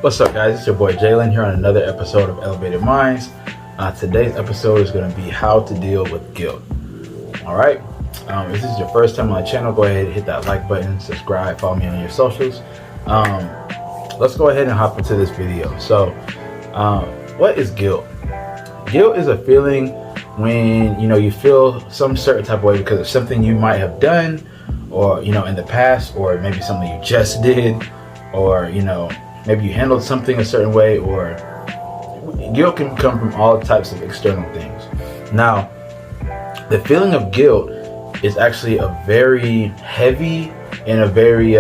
What's up, guys? It's your boy Jalen here on another episode of Elevated Minds. Today's episode is going to be how to deal with guilt. Alright, if this is your first time on the channel, go ahead and hit that like button, subscribe, follow me on your socials. Let's go ahead and hop into this video. So, what is guilt? Guilt is a feeling when you feel some certain type of way because of something you might have done, or in the past, or maybe something you just did, or maybe you handled something a certain way, or guilt can come from all types of external things. Now, the feeling of guilt is actually a very heavy and a very,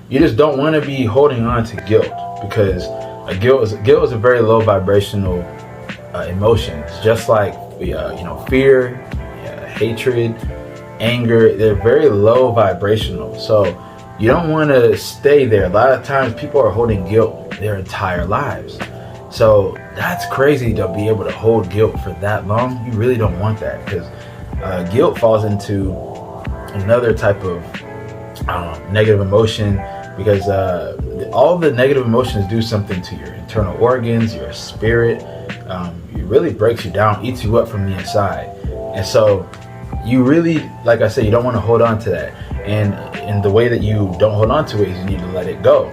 you just don't want to be holding on to guilt, because guilt is a very low vibrational emotion. It's just like, fear, hatred, anger, they're very low vibrational. So you don't want to stay there. A lot of times people are holding guilt their entire lives. So that's crazy to be able to hold guilt for that long. You really don't want that, because guilt falls into another type of negative emotion, because all the negative emotions do something to your internal organs, your spirit. It really breaks you down, eats you up from the inside. And so you really, like I said, you don't want to hold on to that. And the way that you don't hold on to it is you need to let it go.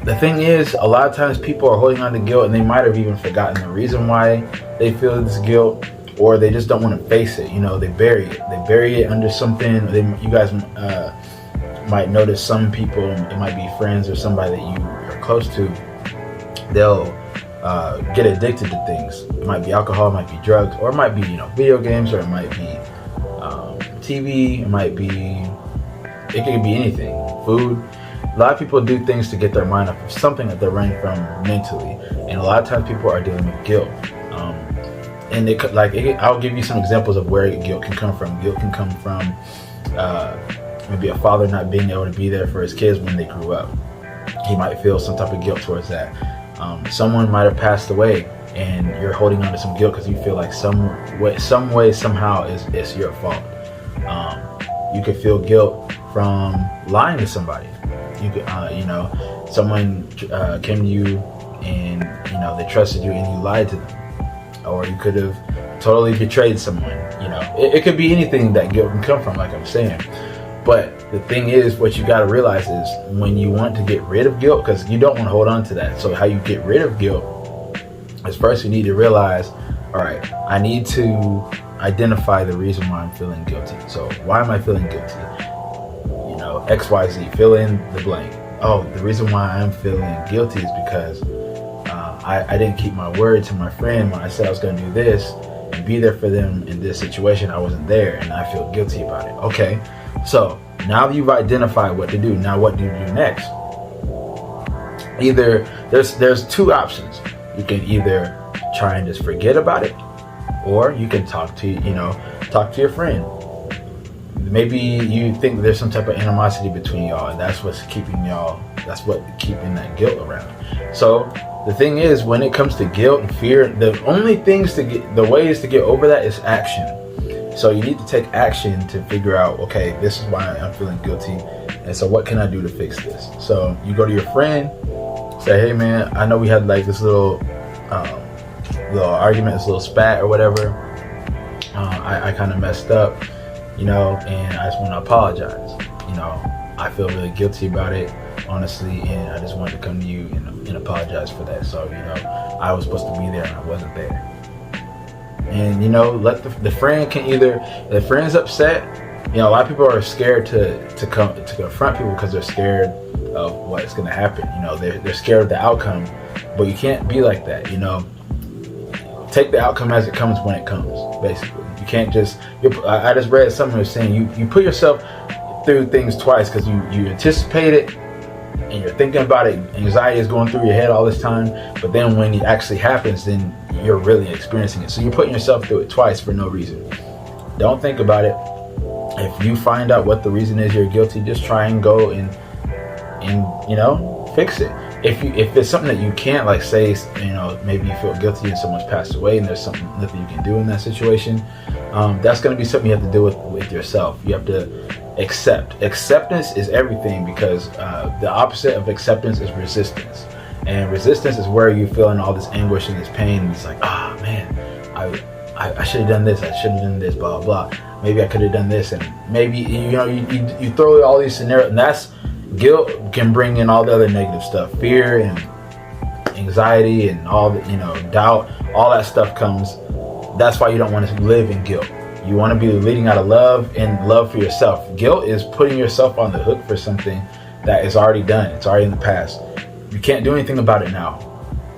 The thing is, a lot of times people are holding on to guilt, and they might have even forgotten the reason why they feel this guilt, or they just don't want to face it. They bury it. They bury it under something. You guys might notice some people, it might be friends or somebody that you are close to, they'll get addicted to things. It might be alcohol, it might be drugs, or it might be video games, or it might be TV, it could be anything, food. A lot of people do things to get their mind off of something that they're running from mentally, and a lot of times people are dealing with guilt. And I'll give you some examples of where guilt can come from. Guilt can come from maybe a father not being able to be there for his kids when they grew up. He might feel some type of guilt towards that. Someone might have passed away, and you're holding on to some guilt because you feel like some way, somehow it's your fault. You could feel guilt from lying to somebody. You could, someone came to you and they trusted you and you lied to them, or you could have totally betrayed someone. It could be anything that guilt can come from, like I'm saying. But the thing is, what you got to realize is, when you want to get rid of guilt, because you don't want to hold on to that. So how you get rid of guilt is, first you need to realize, all right, I need to identify the reason why I'm feeling guilty. So why am I feeling guilty? XYZ, fill in the blank. Oh, the reason why I'm feeling guilty is because I didn't keep my word to my friend when I said I was going to do this and be there for them in this situation. I wasn't there, and I feel guilty about it. Okay, so now that you've identified what to do, now what do you do next? Either there's two options. You can either try and just forget about it, or you can talk to your friend. Maybe you think there's some type of animosity between y'all, and that's what's keeping that guilt around. So the thing is, when it comes to guilt and fear, the ways to get over that is action. So you need to take action to figure out, okay, this is why I'm feeling guilty, and so what can I do to fix this? So you go to your friend, say, hey man, I know we had like this little argument, this little spat or whatever. I kind of messed up, and I just want to apologize. I feel really guilty about it, honestly, and I just wanted to come to you and apologize for that. So, I was supposed to be there and I wasn't there. And, let the friend can either, if the friend's upset, a lot of people are scared to confront people because they're scared of what's going to happen. They're scared of the outcome, but you can't be like that. Take the outcome as it comes when it comes, basically. You can't just, I just read something was saying you put yourself through things twice because you anticipate it and you're thinking about it. Anxiety is going through your head all this time, but then when it actually happens, then you're really experiencing it. So you're putting yourself through it twice for no reason. Don't think about it. If you find out what the reason is you're guilty, just try and go and fix it. if it's something that you can't, like, say, maybe you feel guilty and someone's passed away and there's nothing you can do in that situation, that's going to be something you have to deal with yourself. You have to accept. Acceptance is everything, because the opposite of acceptance is resistance. And resistance is where you're feeling all this anguish and this pain. And it's like, man, I should have done this. I should have done this, blah, blah, blah. Maybe I could have done this. And maybe, you throw all these scenarios, and that's guilt can bring in all the other negative stuff. Fear and anxiety and all the, doubt, all that stuff comes. That's why you don't want to live in guilt. You want to be leading out of love and love for yourself. Guilt is putting yourself on the hook for something that is already done. It's already in the past. You can't do anything about it now.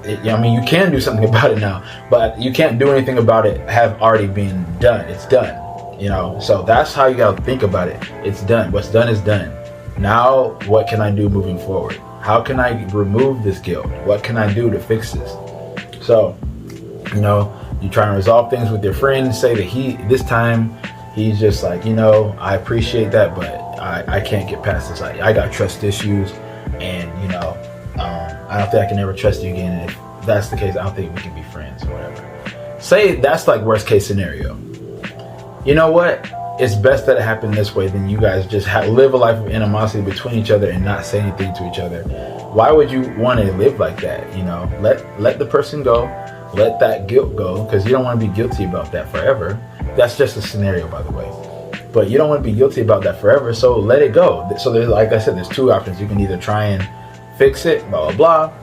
You can do something about it now, but you can't do anything about it have already been done. It's done. So that's how you gotta think about it. It's done. What's done is done. Now, what can I do moving forward? How can I remove this guilt? What can I do to fix this? So, you try and resolve things with your friend. Say that this time he's just like, I appreciate that, but I can't get past this. I got trust issues, and I don't think I can ever trust you again. And if that's the case, I don't think we can be friends or whatever. Say that's like worst case scenario. You know what? It's best that it happened this way than you guys just live a life of animosity between each other and not say anything to each other. Why would you want to live like that? Let the person go. Let that guilt go, because you don't want to be guilty about that forever. That's just a scenario, by the way. But you don't want to be guilty about that forever, so let it go. So there's, like I said, there's two options. You can either try and fix it, blah, blah, blah.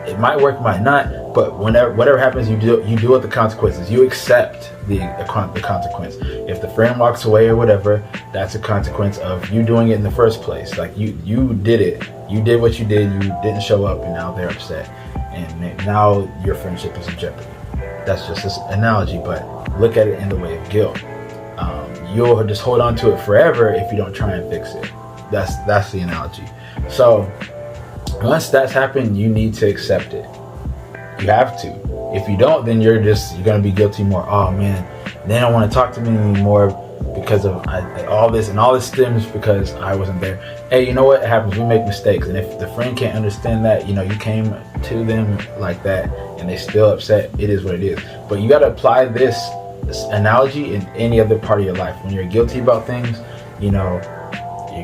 It might work, it might not. But whatever happens, you deal with the consequences. You accept the consequence. If the friend walks away or whatever, that's a consequence of you doing it in the first place. Like you did it. You did what you did. You didn't show up, and now they're upset. And now your friendship is in jeopardy. That's just this analogy, but look at it in the way of guilt. You'll just hold on to it forever if you don't try and fix it. That's the analogy. So once that's happened, you need to accept it. You have to. If you don't, then you're going to be guilty more. Oh man, they don't want to talk to me anymore because of all this, and all this stems because I wasn't there. Hey, you know what? It happens. We make mistakes, and if the friend can't understand that, you came to them like that, and they're still upset, it is what it is. But you got to apply this analogy in any other part of your life. When you're guilty about things, you're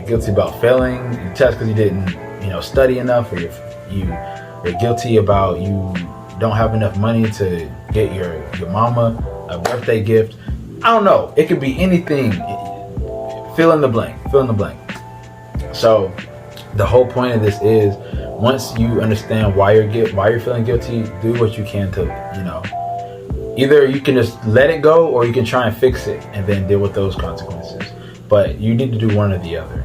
guilty about failing your test because you didn't, study enough, or you're guilty about you don't have enough money to get your mama a birthday gift. I don't know. It could be anything. Fill in the blank. So the whole point of this is, once you understand why you're feeling guilty, do what you can to, either you can just let it go, or you can try and fix it and then deal with those consequences. But you need to do one or the other.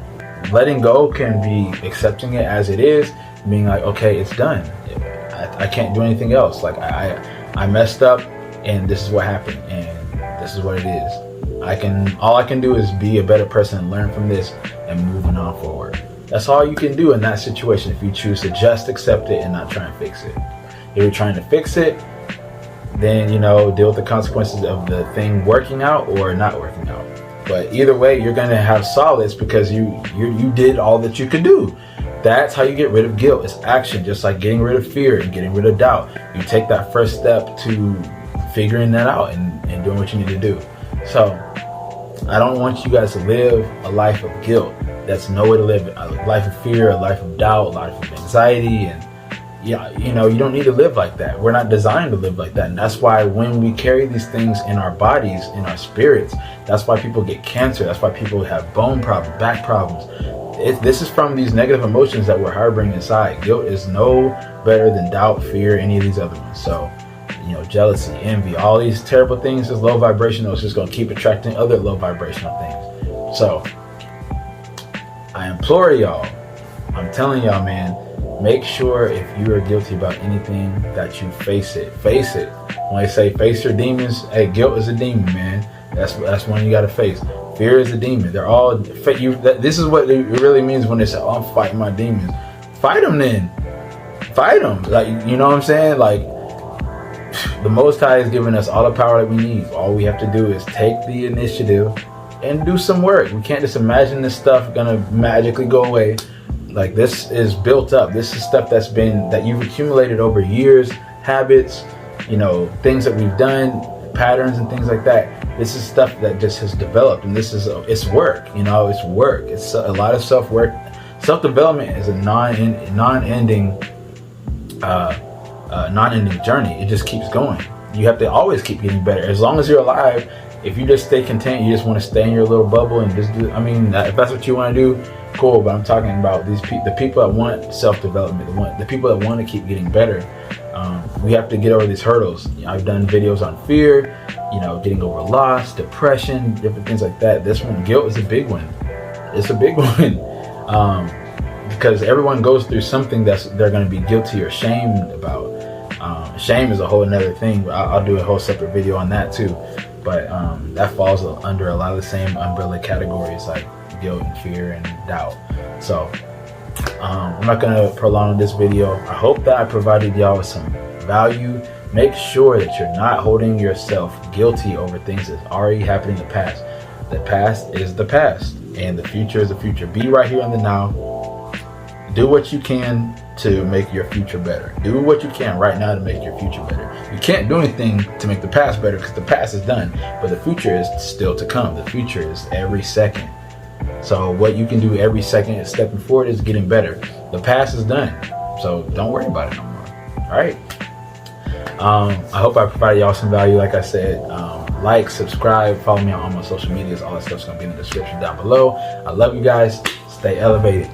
Letting go can be accepting it as it is, being like, okay, it's done. I can't do anything else. Like I messed up, and this is what happened, and this is what it is. All I can do is be a better person and learn from this and moving on forward. That's all you can do in that situation if you choose to just accept it and not try and fix it. If you're trying to fix it, then deal with the consequences of the thing working out or not working out. But either way, you're gonna have solace because you did all that you could do. That's how you get rid of guilt. It's action, just like getting rid of fear and getting rid of doubt. You take that first step to figuring that out and doing what you need to do. So I don't want you guys to live a life of guilt. That's no way to live it. A life of fear, a life of doubt, a life of anxiety, and you don't need to live like that. We're not designed to live like that. And that's why when we carry these things in our bodies, in our spirits, that's why people get cancer. That's why people have bone problems, back problems. This is from these negative emotions that we're harboring inside. Guilt is no better than doubt, fear, any of these other ones. So, jealousy, envy, all these terrible things is low vibrational. It's just going to keep attracting other low vibrational things. So, I implore y'all, I'm telling y'all, man, make sure if you are guilty about anything that you face it. Face it. When they say face your demons, hey, guilt is a demon, man. That's one you got to face. Fear is a demon. They're all this is what it really means when they say, "Oh, I'm fighting my demons." Fight them then. Fight them. Like, you know what I'm saying? Like, the Most High is giving us all the power that we need. All we have to do is take the initiative and do some work. We can't just imagine this stuff gonna magically go away. Like, this is built up. This is stuff that you've accumulated over years, habits, things that we've done, patterns and things like that. This is stuff that just has developed, and it's work. It's work. It's a lot of self-work. Self-development is a non-ending journey. It just keeps going. You have to always keep getting better. As long as you're alive, if you just stay content, you just want to stay in your little bubble and just do, if that's what you want to do, cool. But I'm talking about the people that want self-development, the people that want to keep getting better. We have to get over these hurdles. I've done videos on fear, getting over loss, depression, different things like that. This one, guilt, is a big one. It's a big one. Because everyone goes through something they're going to be guilty or ashamed about. Shame is a whole another thing. I'll do a whole separate video on that too. But that falls under a lot of the same umbrella categories, like guilt and fear and doubt. So I'm not going to prolong this video. I hope that I provided y'all with some value. Make sure that you're not holding yourself guilty over things that already happened in the past. The past is the past, and the future is the future. Be right here in the now. Do what you can to make your future better. Do what you can right now to make your future better. You can't do anything to make the past better because the past is done, but the future is still to come. The future is every second. So what you can do every second is stepping forward is getting better. The past is done, so don't worry about it no more. All right. I hope I provided y'all some value. Like I said, like, subscribe, follow me on all my social medias. All that stuff's gonna be in the description down below. I love you guys. Stay elevated.